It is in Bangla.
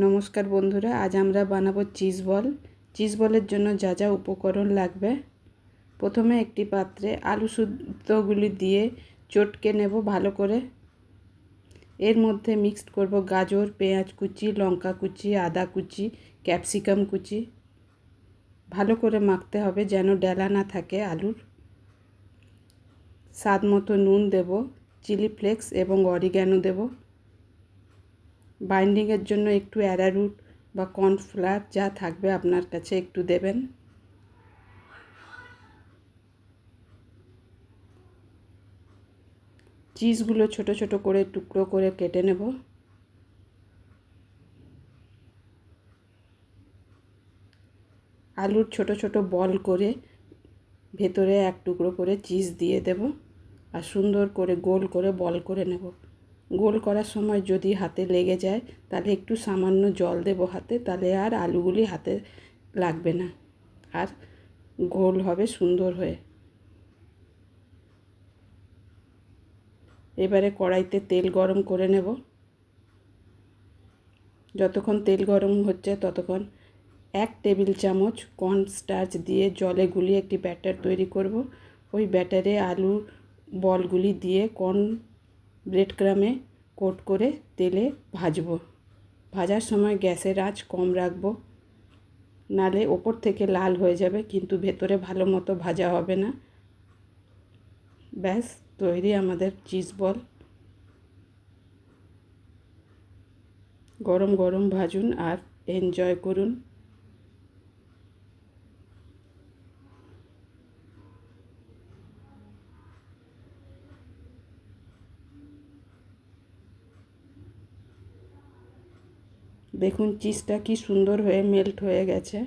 নমস্কার বন্ধুরা, আজ আমরা বানাবো চিজ বল। চিজ বলের জন্য যা যা উপকরণ লাগবে, প্রথমে একটি পাত্রে আলু সুদ্ধগুলি দিয়ে চটকে নেব ভালো করে। এর মধ্যে মিক্সড করব গাজর, পেঁয়াজ কুচি, লঙ্কা কুচি, আদা কুচি, ক্যাপসিকাম কুচি। ভালো করে মাখতে হবে যেন ডেলা না থাকে আলুর। স্বাদ মতো নুন দেব, চিলি ফ্লেক্স এবং অরিগ্যানো দেব। বাইন্ডিংয়ের জন্য একটু অ্যারারুট বা কর্নফ্লাওয়ার যা থাকবে আপনার কাছে একটু দেবেন। চিজগুলো ছোট ছোট করে টুকরো করে কেটে নেব। আলুর ছোট ছোট বল করে ভেতরে এক টুকরো করে চিজ দিয়ে দেব আর সুন্দর করে গোল করে বল করে নেব। গোল করার সময় যদি হাতে লেগে যায় তাহলে একটু সামান্য জল দেব হাতে, তাহলে আর আলুগুলি হাতে লাগবে না আর গোল হবে সুন্দর হয়ে। এবারে কড়াইতে তেল গরম করে নেব। যতক্ষণ তেল গরম হচ্ছে ততক্ষণ 1 টেবিল চামচ কর্নস্টার্চ দিয়ে জলে গুলিয়ে একটি ব্যাটার তৈরি করব। ওই ব্যাটারে আলু বলগুলি দিয়ে কর্ন ব্রেড ক্রামে কোট করে তেলে ভাজবো। ভাজার সময় গ্যাসের আঁচ কম রাখবো, নালে ওপর থেকে লাল হয়ে যাবে কিন্তু ভেতরে ভালো মতো ভাজা হবে না। ব্যাস তৈরি আমাদের চিজ বল। গরম গরম ভাজুন আর এনজয় করুন। দেখুন চিজটা কি সুন্দর হয়ে মেল্ট হয়ে গেছে।